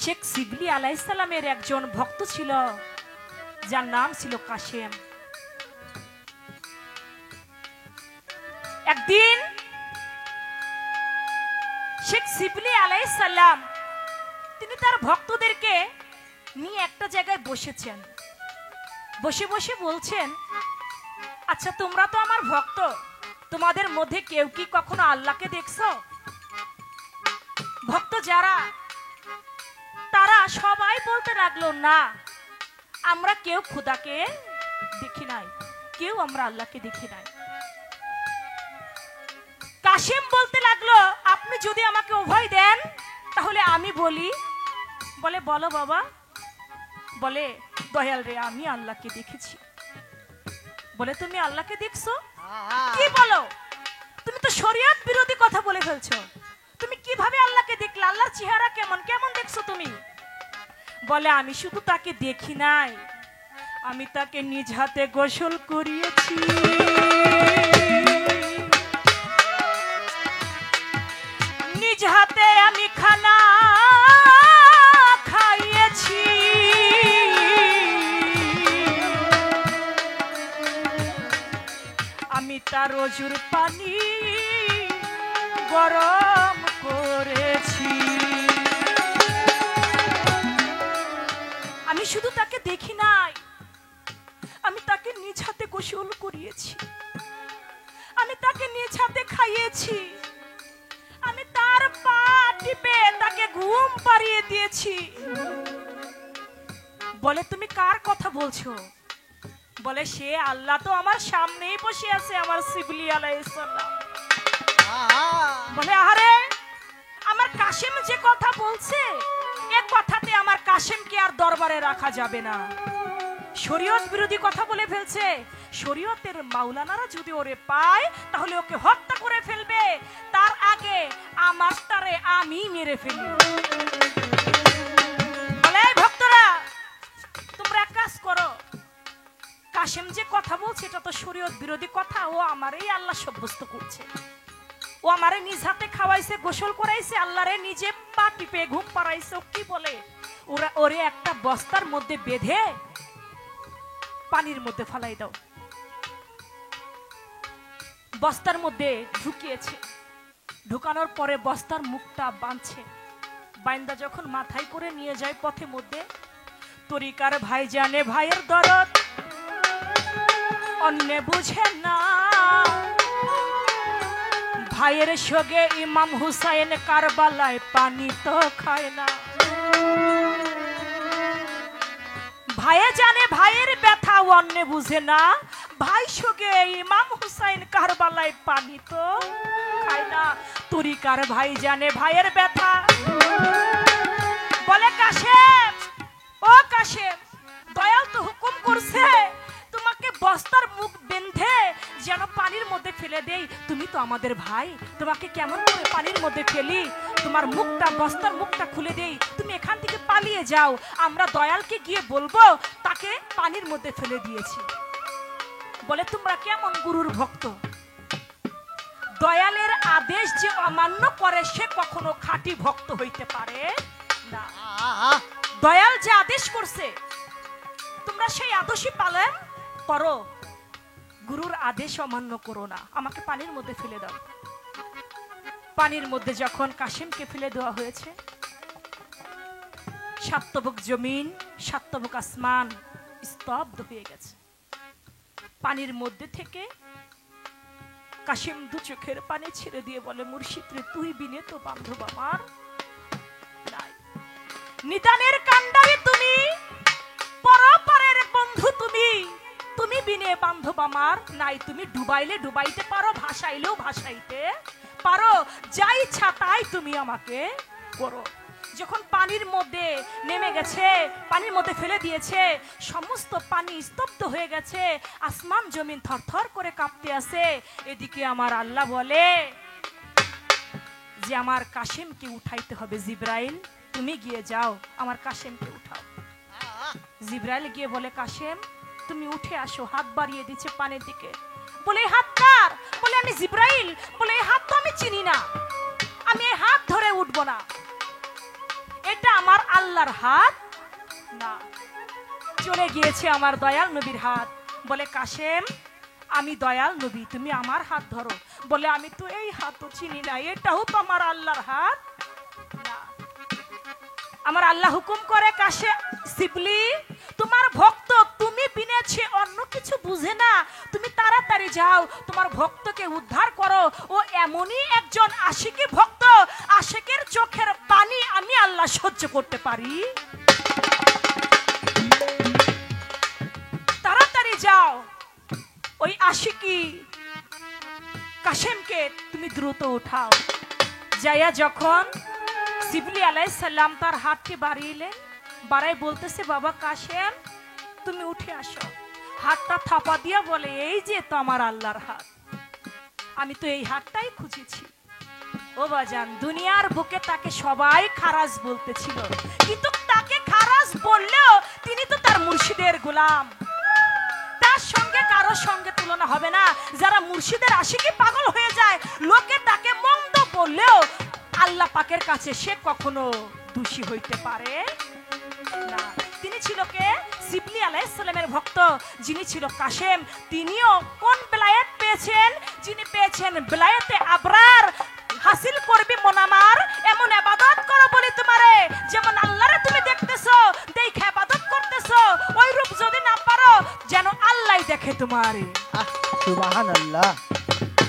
শেখ শিবলি আলাইহিস সালামের একজন ভক্ত ছিল, যার নাম ছিল কাশেম। একদিন শেখ শিবলি আলাইহিস সালাম তিনি তার ভক্তদেরকে নিয়ে একটা জায়গায় বসেছেন। বসে বসে বলছেন, আচ্ছা তোমরা তো আমার ভক্ত, তোমাদের মধ্যে কেউ কি কখনো আল্লাহকে দেখছো? ভক্ত যারা তারা সবাই বলতে লাগলো, না আমরা কেউ খোদাকে দেখি নাই, কেউ আমরা আল্লাহকে দেখি নাই। কাশেম বলতে লাগলো, আপনি যদি আমাকে অভয় দেন তাহলে আমি বলি। বলে বলো বাবা। বলে দয়াল রে, আমি আল্লাহকে দেখেছি। বলে তুমি আল্লাহকে দেখছো? কি বলো, তুমি তো শরীয়ত বিরোধী কথা বলে ফেলছো। তুমি কিভাবে আল্লাহকে দেখলে? আল্লাহর চেহারা কেমন, কেমন দেখছো তুমি? বলে আমি শুধু তাকে দেখি নাই, আমি তাকে নিজ হাতে গোসল করিয়েছি, নিজ হাতে আমি খানা খাইয়েছি, আমি তার রজুর পানি গরম করেছি। আমি শুধু তাকে দেখি নাই, আমি তাকে নিজ হাতে গোসল করিয়েছি, আমি তাকে নিজ হাতে খাইয়েছি, আমি তার পা টিপে তাকে ঘুম পাড়িয়ে দিয়েছি। বলে তুমি কার কথা বলছো? বলে সে আল্লাহ তো আমার সামনেই বসে আছে, আমার শিবলি আলাইহিস সালাম। বলে আরে আমার কাশেম যে কথা বলছে, এক কথাতে আমার কাশেমকে আর দরবারে রাখা যাবে না, শরীয়ত বিরোধী কথা বলে ফেলছে। শরীয়তের মাওলানারা যদি ওরে পায় তাহলে ওকে হত্যা করে ফেলবে, তার আগে আমার তারে আমি মেরে ফেলি। বলে ভক্তরা তোমরা এক কাজ করো, কাশেম যে কথা বলছে এটা তো শরীয়ত বিরোধী কথা, ও আমারই আল্লাহ সাব্যস্ত করছে, ও আমারে নিজ হাতে খাওয়াইছে, গোসল করাইছে, আল্লাহরে নিজে পা টিপে ঘুম পাড়াইছে। কি বলে ওরে একটা বস্তার মধ্যে বেঁধে পানির মধ্যে ফালাই দাও। বস্তার মধ্যে ঢুকিয়েছে, ঢুকানোর পরে বস্তার মুখটা বাঁধছে, বাইন্দা যখন মাথায় করে নিয়ে যায় পথে মধ্যে, তরিকার ভাই জানে ভাইয়ের দরদ অন্যে বুঝে না, ভাইয়ের সঙ্গে ইমাম হুসাইন কারবালায় পানি তো খায় না। ভাইয়ে জানে ভাইয়ের ব্যথা অন্যে বুঝে না, ভাই সঙ্গে ইমাম হুসাইন কারবালায় পানি তো খায় না। তরিকার ভাই জানে ভাইয়ের ব্যথা। বলে কাশেম, ও কাশেম, দয়াল তো হুকুম করছে তোমাকে বস্তার মুখ বেঁধে যেন পানির মধ্যে ফেলে দেই, তুমি তো আমাদের ভাই, তোমাকে কেমন করে পানির মধ্যে ফেলি? তোমার মুখটা, বস্তার মুখটা খুলে দেই, তুমি এখান থেকে পালিয়ে যাও, আমরা দয়ালকে গিয়ে বলবো তাকে পানির মধ্যে ফেলে দিয়েছি। বলে তোমরা কেমন গুরুর ভক্ত? দয়ালের আদেশ যে অমান্য করে সে কখনো খাঁটি ভক্ত হইতে পারে না। দয়াল যে আদেশ করছে তোমরা সেই আদেশই পালন করো, গুরুর আদেশ অমান্য করো না, আমাকে পানির মধ্যে ফেলে দাও। পানির মধ্যে যখন কাশেমকে ফেলে দেওয়া হয়েছে, সাতবক জমিন, সাতবক আসমান স্তব্ধ হয়ে গেছে। পানির মধ্যে থেকে কাশেম দু চোখের পানি ছেড়ে দিয়ে বলে, মুর্শিদ রে, তুই বিনে তো বান্ধব আমার নাই, নিদানের কান্ডারি তুমি, পরপারের বন্ধু তুমি, তুমি বিনে বান্ধব আমার নাই। তুমি ডুবাইলে ডুবাইতে পারো, ভাসাইলেও ভাসাইতে পারো, যা ইচ্ছা তাই তুমি আমাকে করো। যখন পানির মধ্যে নেমে গেছে, পানির মধ্যে ফেলে দিয়েছে, সমস্ত পানি স্তব্ধ হয়ে গেছে, আসমান জমিন থরথর করে কাঁপতে আছে। এদিকে আমার আল্লাহ বলে যে আমার কাশেমকে উঠাইতে হবে, জিব্রাইল তুমি গিয়ে যাও, আমার কাশেমকে উঠাও। জিব্রাইল গিয়ে বলে, কাশেম তুমি উঠে আসো। হাত বাড়িয়ে দিচ্ছে পানির দিকে। বলে এই হাত কার? বলে আমি জিব্রাইল। বলে এই হাত তো আমি চিনি না, আমি এই হাত ধরে উঠবো না, এটা আমার আল্লাহ আল্লাহর হাত? না, চলে গিয়েছে আমার দয়াল নবীর হাত। বলে কাশেম, আমি দয়াল নবী, তুমি আমার হাত ধরো। বলে আমি তো এই হাতও চিনি না, এটাও তো আমার আল্লাহর হাত না। আমার আল্লাহ হুকুম করে, কাশেম, শিবলি, তোমার ভক্ত, তুমি বিনেছে অন্য কিছু বুঝে না, তুমি তাড়াতাড়ি যাও, তোমার ভক্তকে উদ্ধার করো। ও এমনই একজন আশিকি ভক্ত, আশিকের চোখের পানি আমি আল্লাহ সহ্য করতে পারি। তাড়াতাড়ি যাও, ওই আশিকি কাশেমকে তুমি দ্রুত উঠাও। যাইয়া যখন শিবলি আলাইহিস সালাম তার হাতটি বাড়িয়েলেন, বাড়াই বলতেছে, বাবা কাশেম, তুমি উঠে আসো। হাতটা থাপা দিয়া বলে, এই যে তো আমার আল্লাহর হাত, আমি তো এই হাতটাই খুঁজেছি। ও বাজান, দুনিয়ার বুকে তাকে সবাই খারাজ বলতেছিল, কিন্তু তাকে খারাজ বললেও তিনি তো তার মুর্শিদের গোলাম, তার সঙ্গে কারোর সঙ্গে তুলনা হবে না। যারা মুর্শিদের আশিকি পাগল হয়ে যায়, লোকে তাকে মন্দ বললেও আল্লাহ পাকের কাছে সে কখনো দোষী হইতে পারে না। তিনি ছিল কে? শিবলি আলাইহিস সালামের ভক্ত, যিনি ছিল কাশেম। তিনিও কোন বেলায়েত পেয়েছেন? যিনি পেয়েছেন বেলায়েতে আবরার। হাসিল করবি মোনামার, এমন ইবাদত করো বলি তোমারে, যেমন আল্লাহরে তুমি দেখতেছো, দেখে ইবাদত করতেছো, ওই রূপ যদি না পারো, যেন আল্লাহই দেখে তোমারে। সুবহানাল্লাহ।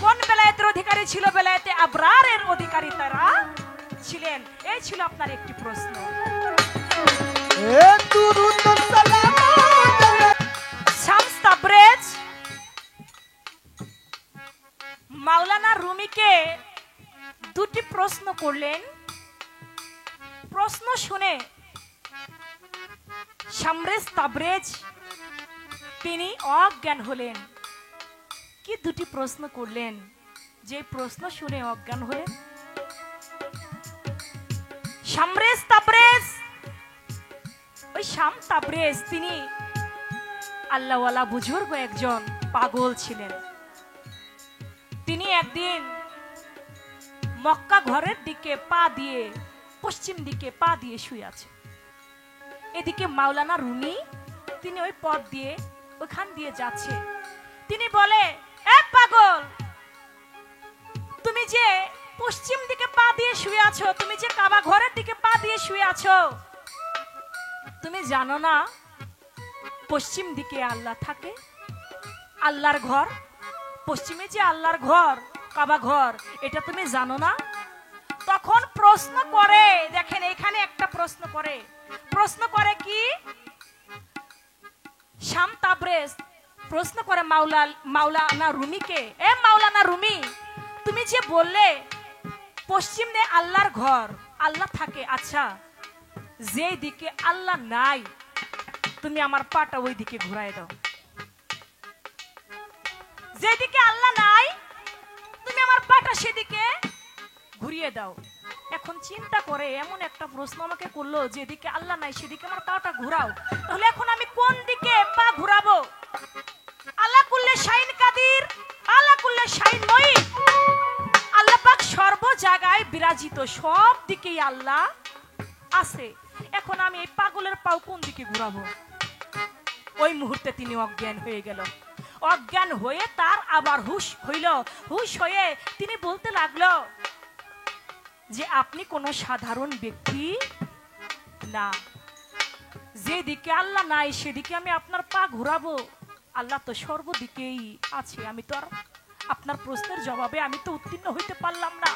কোন বেলায়েতের অধিকারী ছিল? বেলায়েতে আবরারের অধিকারী তারা ছিলেন। এই ছিল আপনার একটি প্রশ্ন। শামস তাবরেজ মাওলানা রুমিকে দুটি প্রশ্ন করলেন। প্রশ্ন শুনে শামরেজ তাবরেজ তিনি অজ্ঞান হলেন। কি দুটি প্রশ্ন করলেন যে প্রশ্ন শুনে অজ্ঞান হলেন? শামরেজ তাবরেজ, ওই শাম তাবরেজ তিনি আল্লাহওয়ালা বুজুর্গ একজন পাগল ছিলেন। তিনি একদিন মক্কা ঘরের দিকে পা দিয়ে, পশ্চিম দিকে পা দিয়ে শুয়ে আছে। এদিকে মাওলানা রুমি তিনি ওই পথ দিয়ে, ওখান দিয়ে যাচ্ছে। তিনি বলে, এ পাগল, তুমি যে পশ্চিম দিকে পা দিয়ে শুয়ে আছো, তুমি যে কাবা ঘরের দিকে পা দিয়ে শুয়ে আছো, তুমি জানো না পশ্চিম দিকে আল্লাহ থাকে? আল্লাহর ঘর পশ্চিমে, যে আল্লাহর ঘর কাবা ঘর, এটা তুমি জানো না? তখন প্রশ্ন করে, দেখেন এখানে একটা প্রশ্ন করে। প্রশ্ন করে কি? শাম তাবরেজ প্রশ্ন করে মাওলানা রুমিকে, এ মাওলানা রুমি, তুমি যে বললে পশ্চিমে আল্লাহর ঘর, আল্লাহ থাকে, আচ্ছা যে দিকে আল্লাহ নাই, তুমি আমার পাটা ওই দিকে ঘুরাই দাও। যেদিকে আল্লাহ নাই, তুমি আমার পাটা সেদিকে ঘুরিয়ে দাও। এখন চিন্তা করে এমন একটা প্রশ্ন আমাকে করলো, যেদিকে আল্লাহ নাই সেদিকে আমার পাটা ঘুরাও, তাহলে এখন আমি কোন দিকে পা ঘুরাবো? আল্লাহ কুল্লে শাইন কাদির, আল্লাহ কুল্লে শাইন মই, আল্লাহ পাক সর্ব জায়গায় বিরাজিত, সব দিকেই আল্লাহ আছে। এখন আমি এই পাগলের পাও কোন দিকে ঘুরাবো? ওই মুহূর্তে তিনি অজ্ঞান হয়ে গেল। অজ্ঞান হয়ে তার আবার হুশ হইল। হুশ হয়ে তিনি বলতে লাগলো যে আপনি কোনো সাধারণ ব্যক্তি না, যেদিকে আল্লাহ নাই সেদিকে আমি আপনার পা ঘুরাবো? আল্লাহ তো সর্বদিকেই আছে। আমি তো আর আপনার প্রশ্নের জবাবে আমি তো উত্তীর্ণ হইতে পারলাম না,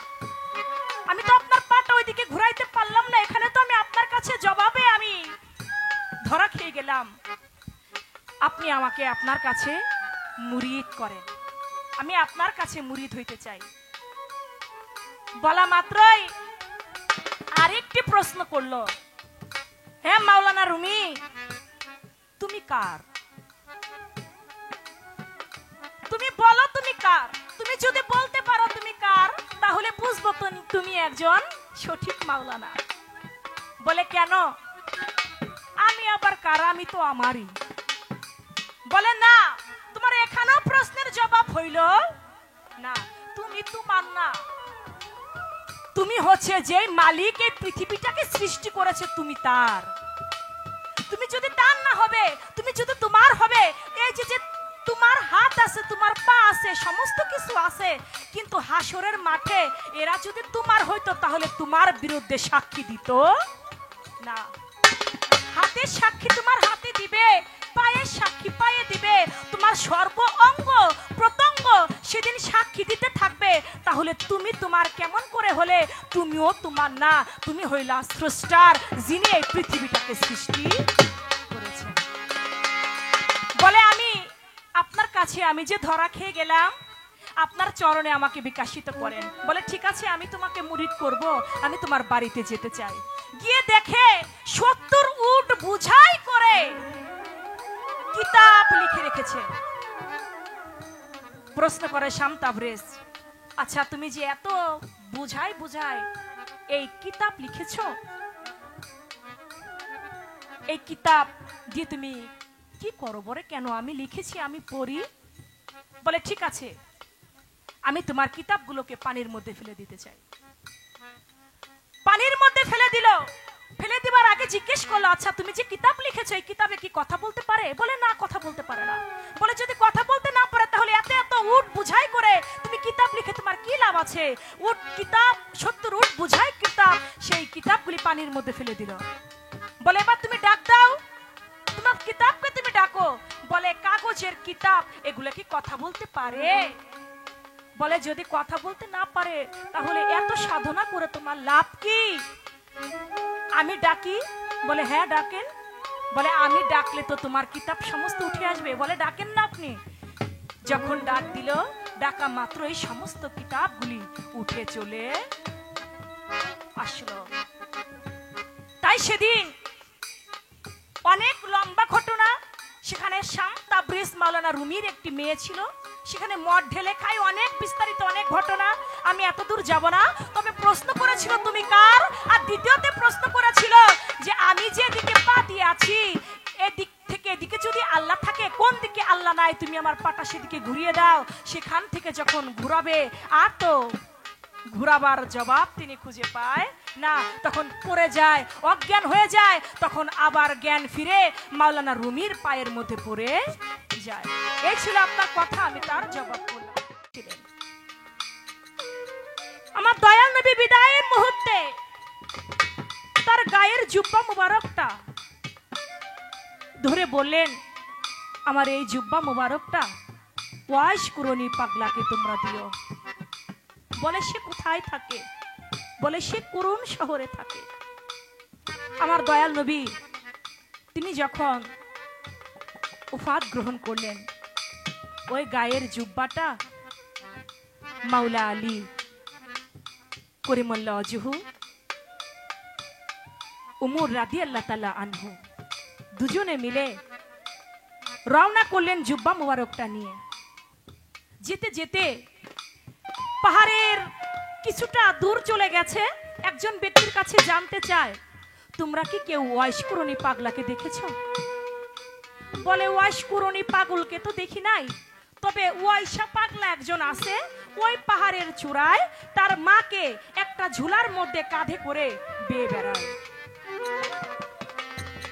আমি তো আপনার পাটা ওইদিকে ঘুরাইতে পারলাম না। এখানে তো আমি আপনার কাছে জবাবে আমি ধরা খেয়ে গেলাম। আপনি আমাকে আপনার কাছে মুরিদ করেন, আমি আপনার কাছে মুরিদ হইতে চাই। বলা মাত্রই আরেকটি প্রশ্ন করলো, হ্যাঁ মাওলানা রুমি, তুমি কার? তুমি বলো তুমি কার? তুমি যদি বলতে পারো তুমি কার, তাহলে বুঝবো তুমি একজন সঠিক মাওলানা। বলে কেন? আমি আবার কার? আমি তো আমারই। বলে না, তোমার এখানেও প্রশ্নের জবাব হইল না, তুমি তোমার না, তুমি হচ্ছে যে মালিক এই পৃথিবীটাকে সৃষ্টি করেছে, তুমি তার। তুমি যদি তার না হবে, তুমি যদি তোমার হবে, এই যে তোমার হাত আছে, তোমার পা আছে, সমস্ত কিছু আছে, কিন্তু হাসরের মাঠে এরা যদি তোমার হইতো তাহলে তোমার বিরুদ্ধে সাক্ষী দিত না। হাতের সাক্ষী তোমার হাতে দিবে, পায়ের সাক্ষী পায়ে দিবে, তোমার সর্ব অঙ্গ প্রত্যঙ্গ সেদিন সাক্ষী দিতে থাকবে। তাহলে তুমি তোমার কেমন করে হলে? তুমিও তোমার না, তুমি হইলা স্রষ্টার, যিনি এই পৃথিবীটাকে সৃষ্টি করেছেন। বলে আমি আপনার কাছে আমি যে ধরা খেয়ে গেলাম, আপনার চরণে আমাকে বিকাশিত করেন। বলে ঠিক আছে, আমি তোমাকে মুরিদ করব, আমি তোমার বাড়িতে যেতে চাই। গিয়ে দেখে 70 উট বুঝাই করে কিতাব লিখে রেখেছে। প্রশ্ন করে শাম তাবরেজ, আচ্ছা তুমি যে এত বুঝাই বুঝাই এই কিতাব লিখেছো, এই কিতাব দিয়ে তুমি কি করো? বলে কেন, আমি লিখেছি, আমি পড়ি। বলে ঠিক আছে, আমি তোমার কিতাবগুলোকে পানির মধ্যে ফেলে দিতে চাই। পানির মধ্যে ফেলে দিল। ফেলে দিবার আগে জিজ্ঞেস করলো, আচ্ছা তুমি যে কিতাব লিখেছো, এই কিতাবে কি কথা বলতে পারে? বলে না, কথা বলতে পারে না। বলে যদি কথা বলতে না পারে তাহলে এত এত উট বুঝাই করে তুমি কিতাব লিখে তোমার কি লাভ আছে? উট কিতাব, 70 উট বুঝাই কিতাব, সেই কিতাবগুলি পানির মধ্যে ফেলে দিল। বলে এবার তুমি ডাক দাও, তোমার কিতাবকে তুমি ডাকো। বলে কাগজের কিতাব, এগুলো কি কথা বলতে পারে? বলে যদি কথা বলতে না পারে তাহলে এত সাধনা করে তোমার লাভ কি? আমি ডাকি? বলে হ্যাঁ ডাকেন। বলে আমি ডাকলে তো তোমার কিতাব সমস্ত উঠে আসবে। বলে ডাকেন না আপনি। যখন ডাক দিল, ডাকা মাত্র এই সমস্ত কিতাবগুলি উঠে চলে আসলো। তাই সেদিন অনেক লম্বা ঘটনা। সেখানে শাম তাবরিজ মাওলানা রুমির একটি মেয়ে ছিল, সেখানে মদ ঢেলে খায়, অনেক বিস্তারিত অনেক ঘটনা, আমি এত দূর যাব না। তবে প্রশ্ন করেছিল তুমি কার, আর দ্বিতীয়তে প্রশ্ন করেছিল যে আমি যে দিকে পা দিয়ে আছি, এদিক থেকে এদিকে যদি আল্লাহ থাকে, কোন দিকে আল্লাহ নাই, তুমি আমার পাটা সেদিকে ঘুরিয়ে দাও। সেখান থেকে যখন ঘুরাবে, আর তো ঘুরাবার জবাব তিনি খুঁজে পায় না, তখন পড়ে যায়, অজ্ঞান হয়ে যায়। তখন আবার জ্ঞান ফিরে মাওলানা রুমির পায়ের মধ্যে পড়ে যায়। এই ছিল আপনার কথা, আমি তার জবাব করলাম। আমার দয়াল নবী বিদায়ের মুহূর্তে তার গায়ের জুব্বা মুবারকটা ধরে বললেন, আমার এই জুব্বা মুবারকটা ওয়াশ কুরনি পাগলাকে তোমরা দিও। বলে সে কোথায় থাকে? বলে সে কুরুন শহরে থাকে। আমার দয়াল নবী তিনি যখন উফাত গ্রহণ করলেন, ওই গায়ের জুব্বাটা মাওলা আলী করিমুল্লাহ ওয়াজহু, উমর রাদিয়াল্লাহু তাআলা আনহু দুজনে মিলে রওনা করলেন জুব্বা মুবারকটা নিয়ে। যেতে যেতে পাহাড়ের কিছুটা দূর চলে গেছে, একজন ব্যক্তির কাছে জানতে চায়, তোমরা কি কেউ ওয়াইশ কুরনি পাগলাকে দেখেছো? বলে ওয়াইশ কুরনি পাগলকে তো দেখি নাই, তবে ওয়াইশা পাগলা একজন আছে, ওই পাহাড়ের চূড়ায় তার মাকে একটা ঝুলার মধ্যে কাঁধে করে বেয়ে বেড়ায়।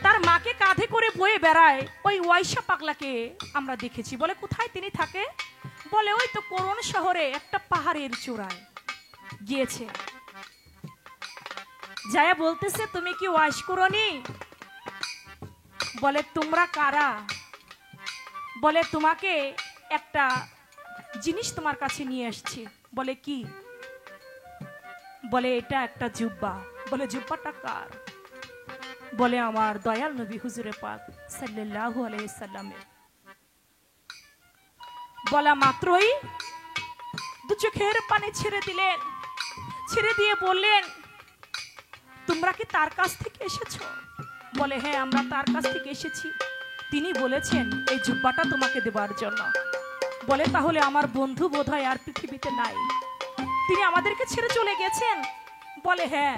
তার মাকে কাঁধে করে বয়ে বেড়ায় ওই ওয়াইশা পাগলাকে আমরা দেখেছি। বলে কোথায় তিনি থাকে? বলে ওই তো করুন শহরে একটা পাহাড়ের চূড়ায় গিয়েছে। যায়া বলতেছে, তুমি কি ওয়াইশ কুরনি? বলে তোমরা কারা? বলে তোমাকে একটা জিনিস তোমার কাছে নিয়ে আসছি। বলে কি? বলে এটা একটা জুব্বা। বলে জুব্বাটা কার? বলে আমার দয়াল নবী হুজুরে পাক সাল্লাল্লাহু আলাইহি সাল্লামের। বলা মাত্রই দু চোখের পানি ছেড়ে দিলেন, ছেড়ে দিয়ে বললেন, তোমরা কি তার কাছ থেকে এসেছো? বলে হ্যাঁ, আমরা তার কাছ থেকে এসেছি, তিনি বলেছেন এই জুব্বাটা তোমাকে দেবার জন্য। বলে তাহলে আমার বন্ধু বোধহয় আর পৃথিবীতে নাই, তিনি আমাদেরকে ছেড়ে চলে গেছেন। বলে হ্যাঁ।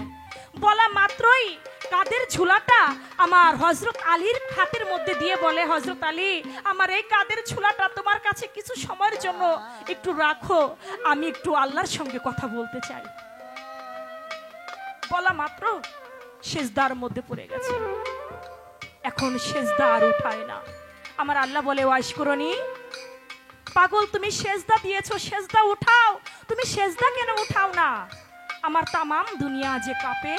বলা মাত্রই কাদের ঝুলাটা আমার হযরত আলীর হাতের মধ্যে দিয়ে বলে, হযরত আলী আমার এই কাদের ঝুলাটা তোমার কাছে কিছু সময়ের জন্য একটু রাখো, আমি একটু আল্লাহর সঙ্গে কথা বলতে চাই। বলা মাত্র সেজদার মধ্যে পড়ে গেছে। এখন সেজদা আর উঠায় না। আমার আল্লাহ বলে, ওয়াশকুরনি পাগল, তুমি সেজদা দিয়েছো, সেজদা উঠাও। তুমি সেজদা কেন উঠাও না? আমার তামাম দুনিয়া যে কাঁপে।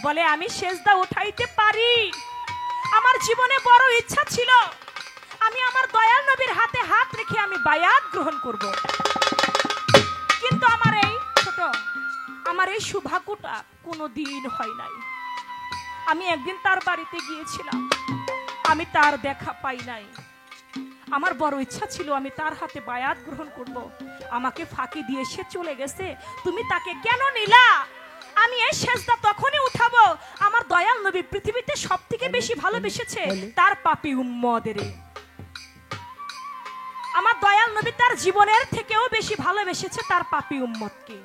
বলে, আমি সেজদা উঠাইতে পারি। আমার জীবনে বড় ইচ্ছা ছিল, আমি আমার দয়াল নবীর হাতে হাত রেখে আমি বায়াত গ্রহণ করব, কিন্তু আমার এই সৌভাগ্যটা কোনোদিন হয় নাই। আমি একদিন তার বাড়িতে গিয়েছিলাম, আমি তার দেখা পাই নাই। আমার বড় ইচ্ছা ছিল আমি তার হাতে বায়াত গ্রহণ করব, আমাকে ফাঁকি দিয়ে সে চলে গেছে। তুমি তাকে কেন নিলা? আমি এই সেজদা তখনই উঠাবো, আমার দয়াল নবী পৃথিবীতে সবথেকে বেশি ভালোবেসেছে তার পাপী উম্মতদের। আমার দয়াল নবী তার জীবনের থেকেও বেশি ভালোবেসেছে তার পাপী উম্মতকে।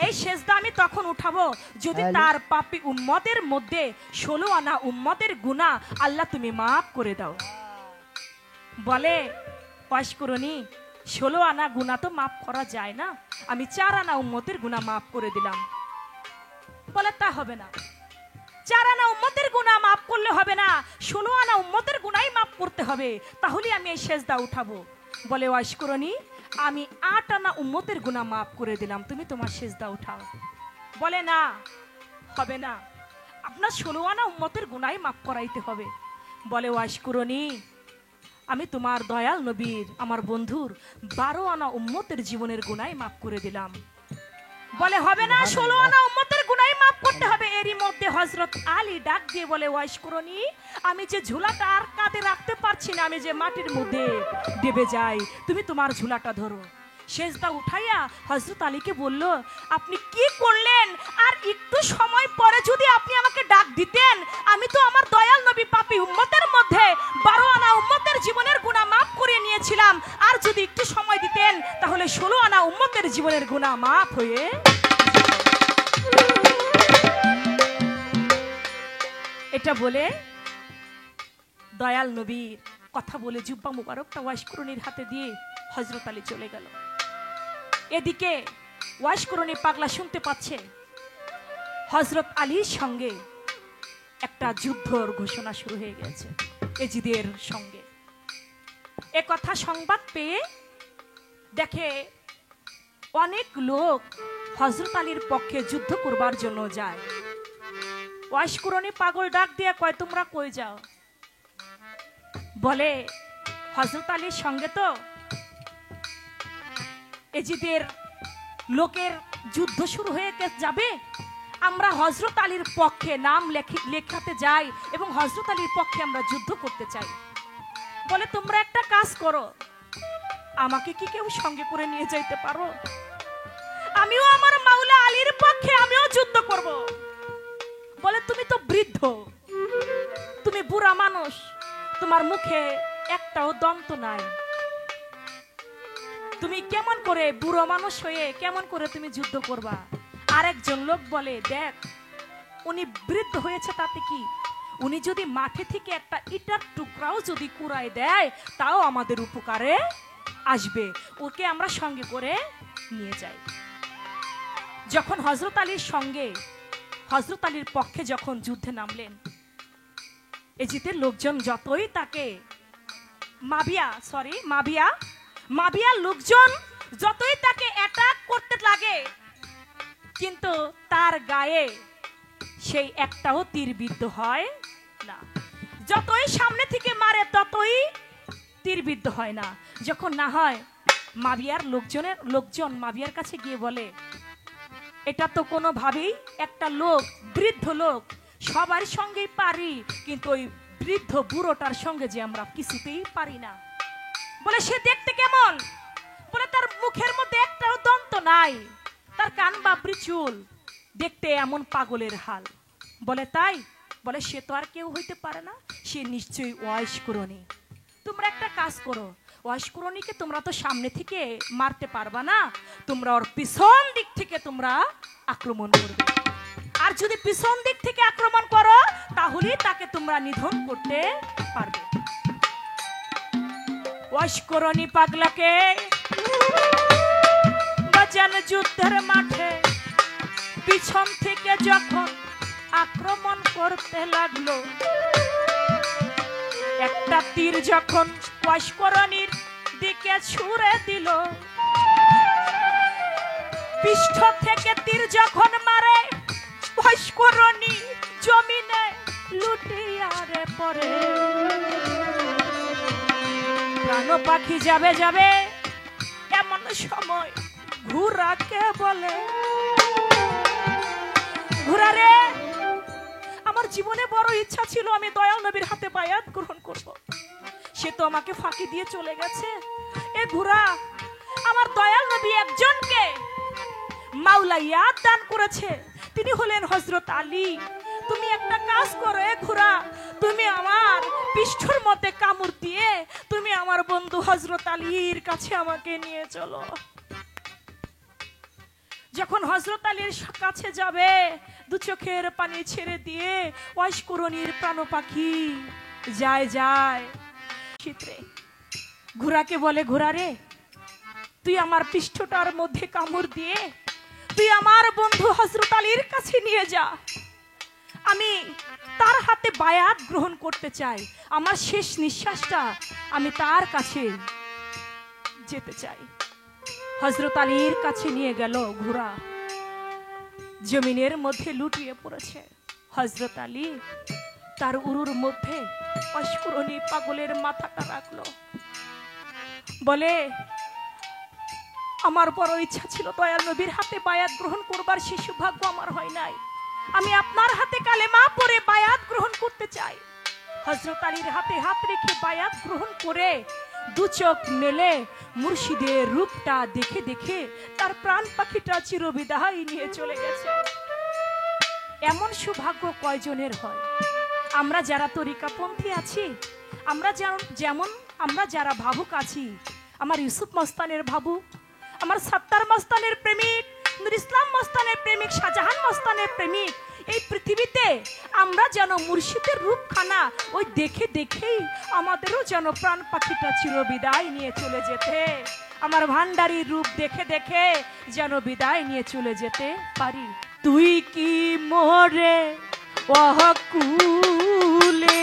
এই সেজদা আমি তখন উঠাবো যদি তার পাপী উম্মতের মধ্যে 16 আনা উম্মতের গুনাহ আল্লাহ তুমি মাফ করে দাও। বলে, ওয়াশকুরনি 16 আনা গুনাহ তো মাফ করা যায় না, আমি 4 আনা উম্মতের গুনাহ মাফ করে দিলাম। বলে, তা হবে না, 4 আনা উম্মতের গুনাহ মাফ করলে হবে না, 16 আনা উম্মতের গুনাহই মাফ করতে হবে, তাহলে আমি এই সেজদা উঠাবো। বলে, ওয়াশকুরনি আমি 8 আনা উম্মতের গুনাহ মাফ করে দিলাম, তুমি তোমার সেজদা উঠাও। বলে, না হবে না, আপনার 16 আনা উম্মতের গুনাহই মাফ করাইতে হবে। বলে, ওয়াশকুরনি আমি তোমার দয়াল নবীর, আমার বন্ধুর 12 আনা উম্মতের জীবনের গুনাহই মাফ করে দিলাম। বলে, হবে না, 16 আনা উম্মতের গুনাহই মাফ করতে হবে। এরই মধ্যে হযরত আলী ডাক দিয়ে বলে, ওয়াশকুরনি আমি যে ঝুলাটা আর কাঁধে রাখতে পারছি না, আমি যে মাটির মধ্যে ডুবে যাই, তুমি তোমার ঝুলাটা ধরো। সেজদা উঠাইয়া হযরত আলীকে বলল, আপনি কি করলেন? আর একটু সময় পরে যদি আপনি আমাকে ডাক দিতেন, আমি তো আমার দয়াল নবী পাপী উম্মতের মধ্যে 12 আনা উম্মতের জীবনের গুনাহ মাফ করে নিয়েছিলাম, আর যদি একটু সময় দিতেন তাহলে 16 আনা উম্মতের জীবনের গুনাহ মাফ হয়ে। এটা বলে দয়াল নবীর কথা বলে জুব্বা মুবারকটা ওয়াশকুরনির হাতে দিয়ে হযরত আলী চলে গেল। এদিকে ওয়াশকুরনি পাগলা শুনতে পাচ্ছে হযরত আলীর সঙ্গে একটা যুদ্ধর ঘোষণা শুরু হয়ে গেছে এজিদের সঙ্গে। এ কথা সংবাদ পেয়ে দেখে অনেক লোক হযরত আলীর পক্ষে যুদ্ধ করবার জন্য যায়। ওয়াশকুরনি পাগল ডাক দিয়ে কয়, তোমরা কই যাও? বলে, হযরত আলীর সঙ্গে তো এজিদের লোকের যুদ্ধ শুরু হয়ে যাবে, আমরা হযরত আলীর পক্ষে নাম লেখাতে যাই এবং হযরত আলীর পক্ষে আমরা যুদ্ধ করতে চাই। বলে, তোমরা একটা কাজ করো, আমাকে কি কেউ সঙ্গে করে নিয়ে যাইতে পারো? আমিও আমার মাওলা আলীর পক্ষে আমিও যুদ্ধ করব। বলে, তুমি তো বৃদ্ধ, তুমি বুড়া মানুষ, তোমার মুখে একটাও দন্ত নাই, তুমি কেমন করে বুড়ো মানুষ হয়ে কেমন করে তুমি যুদ্ধ করবা? আরেকজন লোক বলে, দেখ উনি বৃদ্ধ হয়েছে তাতে কি, উনি যদি মাঠে থেকে একটা ইটার টুকরাও যদি কুড়ায় দেয় তাও আমাদের উপকারে আসবে, ওকে আমরা সঙ্গে করে নিয়ে যাই। যখন হযরত আলীর সঙ্গে হযরত আলীর পক্ষে যখন যুদ্ধে নামলেন, এজিদের লোকজন যতই তাকে মাবিয়া লোকজন যতই তাকে অ্যাটাক করতে লাগে, কিন্তু তার গায়ে সেই একটাও তীরবিদ্ধ হয় না। যতই সামনে থেকে মারে ততই তীরবিদ্ধ হয় না। যখন না হয়, মাবিয়ার লোকজন মাবিয়ার কাছে গিয়ে বলে, এটা তো কোনোভাবেই একটা লোক, বৃদ্ধ লোক, সবার সঙ্গেই পারি, কিন্তু ওই বৃদ্ধ বুড়োটার সঙ্গে যে আমরা কিছুতেই পারি না। বলে, সে দেখতে কেমন? বলে, তার মুখের মধ্যে একটাও দন্ত নাই, তার কান বাবরি চুল, দেখতে এমন পাগলের হাল। বলে, তাই? বলে, সে তো আর কেউ হইতে পারে না, সে নিশ্চয়ই ওয়াশকুরনি। তোমরা একটা কাজ করো, ওয়াশকুরনিকে তোমরা তো সামনে থেকে মারতে পারবা না, তোমরা ওর পিছন দিক থেকে তোমরা আক্রমণ করবে, আর যদি পিছন দিক থেকে আক্রমণ করো তাহলে তাকে তোমরা নিধন করতে পারবে। ওয়াশকুরনি পাগলাকে বাজান যুদ্ধের মাঠে পিছন থেকে যখন আক্রমণ করতে লাগলো, একটা তীর যখন পুষ্করণীর দিকে ছুঁড়ে দিল, পৃষ্ঠ থেকে তীর যখন মারে পুষ্করণী জমিনে লুটিয়ারে পড়ে। প্রাণ পাখি যাবে যাবে, এমন সময় ঘোড়াকে বলে, ঘোড়া রে, আমার জীবনে বড় ইচ্ছা ছিল আমি দয়াল নবীর হাতে বায়াত গ্রহণ করব, সে তো আমাকে ফাঁকি দিয়ে চলে গেছে। এ ঘোড়া, আমার দয়াল নবী একজনকে মাওলাইয়াত দান করেছে, তিনি হলেন হযরত আলী। তুমি একটা কাজ করো এ ঘোড়া, তুমি আমার পৃষ্ঠের মধ্যে কামড় দিয়ে তুমি আমার বন্ধু হযরত আলীর কাছে আমাকে নিয়ে চলো। যখন হযরত আলীর কাছে যাবে, দু চোখের পানি ছেড়ে দিয়ে পুষ্করণীর প্রাণ পাখি যায় যায় চিত্রে ঘোড়াকে বলে, ঘোড়া রে, তুই আমার পৃষ্ঠটার মধ্যে কামড় দিয়ে তুই আমার বন্ধু হযরত আলীর কাছে নিয়ে যা, আমি তার হাতে বায়াত গ্রহণ করতে চাই, আমার শেষ নিঃশ্বাসটা আমি তার কাছে যেতে চাই। হযরত আলীর কাছে নিয়ে গেল ঘোড়া, জমিনের মধ্যে লুটিয়ে পড়েছে। হযরত আলী তার উরুর মধ্যে পুষ্করণী পাগলের মাথাটা রাখলো, বলে, আমার বড় ইচ্ছা ছিল দয়াল নবীর হাতে বায়াত গ্রহণ করবার, সে সৌভাগ্য আমার হয় নাই, আমি আপনার হাতে কালেমা পড়ে বায়াত গ্রহণ করতে চাই। হযরত আলীর হাতে হাত রেখে বায়াত গ্রহণ করে দু চোখ মেলে মুর্শিদের রূপটা দেখে দেখে তার প্রাণ পাখিটা চিরবিদায় নিয়ে চলে গেছে। এমন সৌভাগ্য কয়জনের হয়? আমরা যারা তরিকাপন্থী আছি, আমরা যারা ভাবুক আছি, আমার ইউসুফ মস্তানের ভাবুক, আমার সাত্তার মস্তানের প্রেমিক, নূর ইসলাম মস্তানের প্রেমিক, শাহজাহান মস্তানের প্রেমিক, এই পৃথিবীতে আমরা যেন মুর্শিদের রূপখানা ওই দেখে দেখেই আমাদেরও যেন প্রাণ পাখিটা চিরবিদায় নিয়ে চলে যেতে, আমার ভান্ডারীর রূপ দেখে দেখে যেন বিদায় নিয়ে চলে যেতে পারি। তুই কি মোরে অকুলে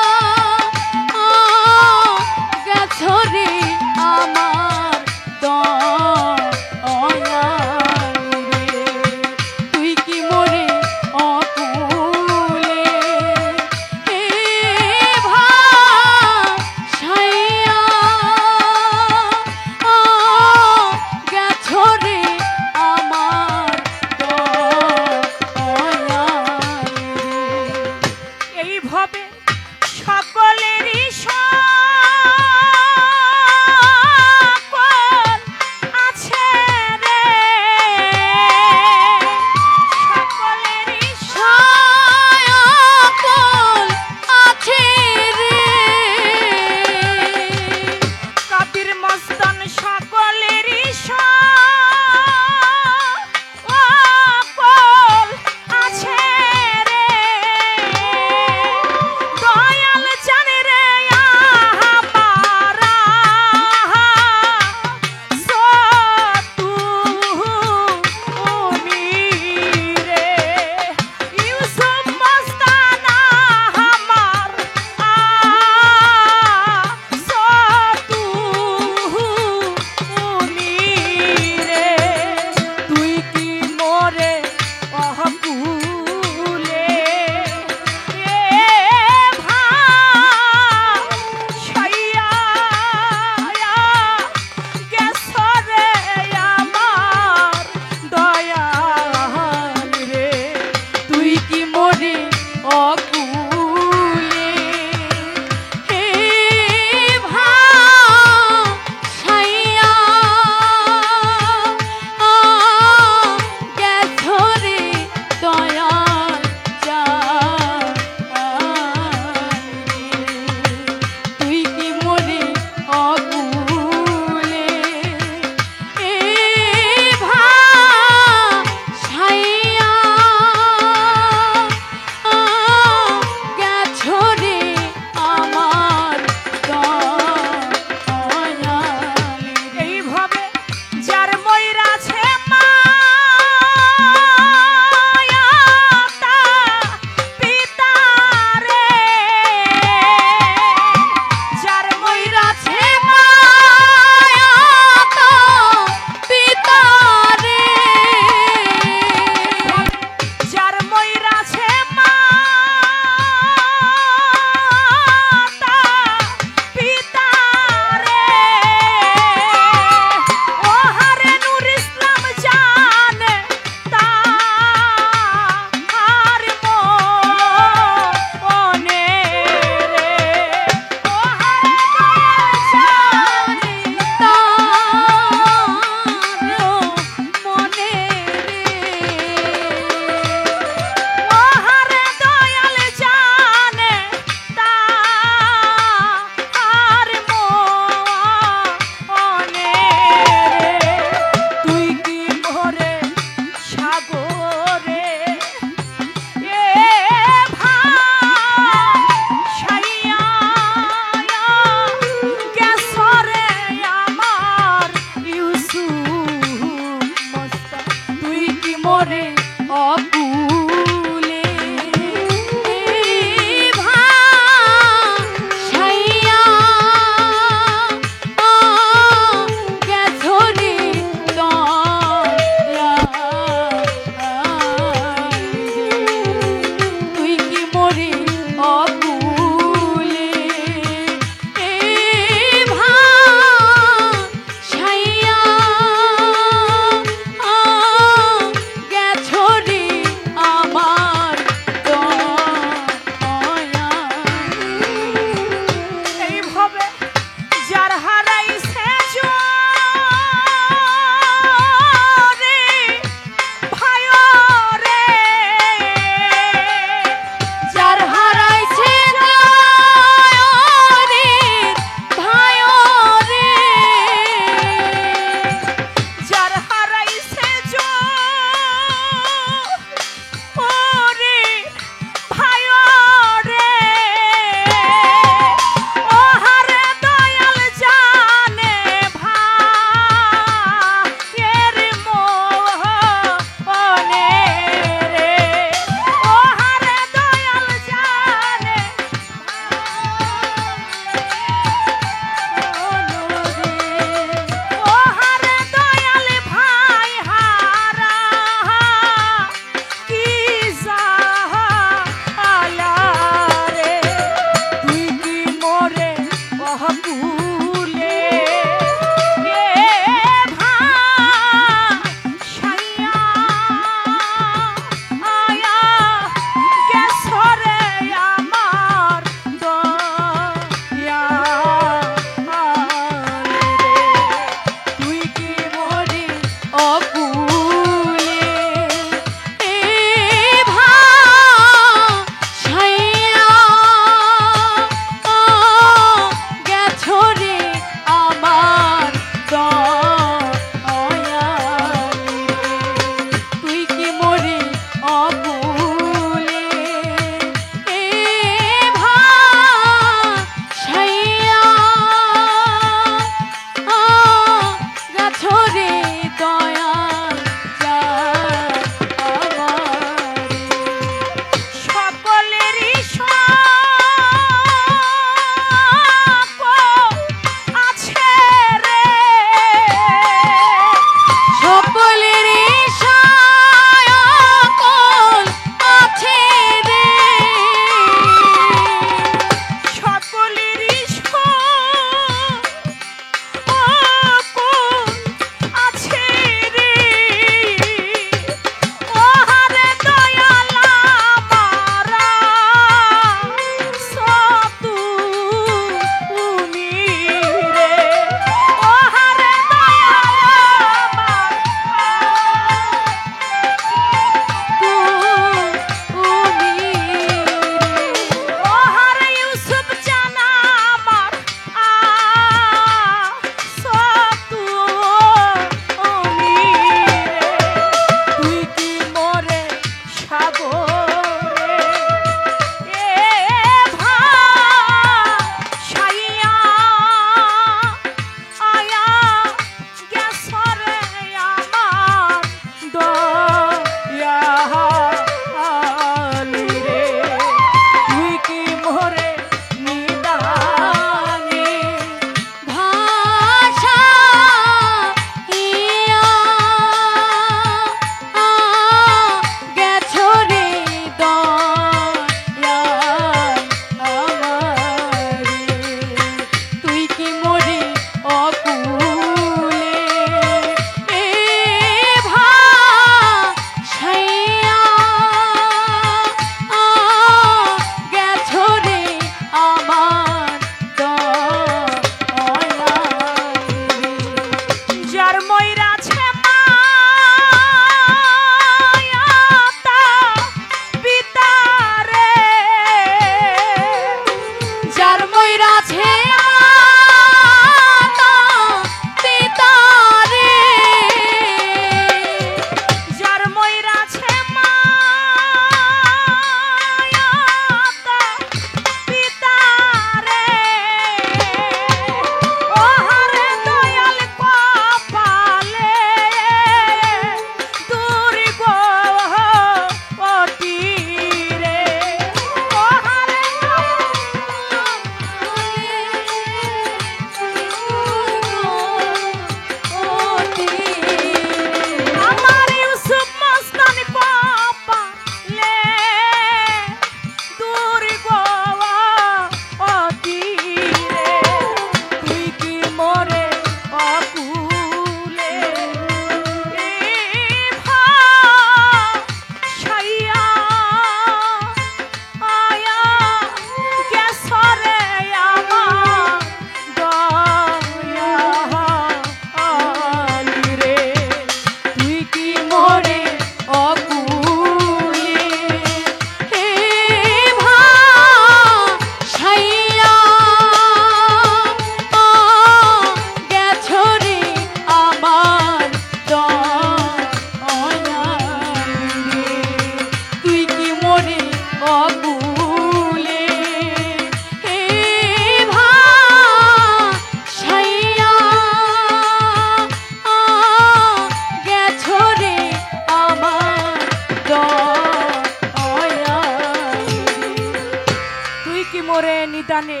মোরে নিদানে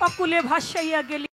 অকুলে ভাসাইয়া গেলি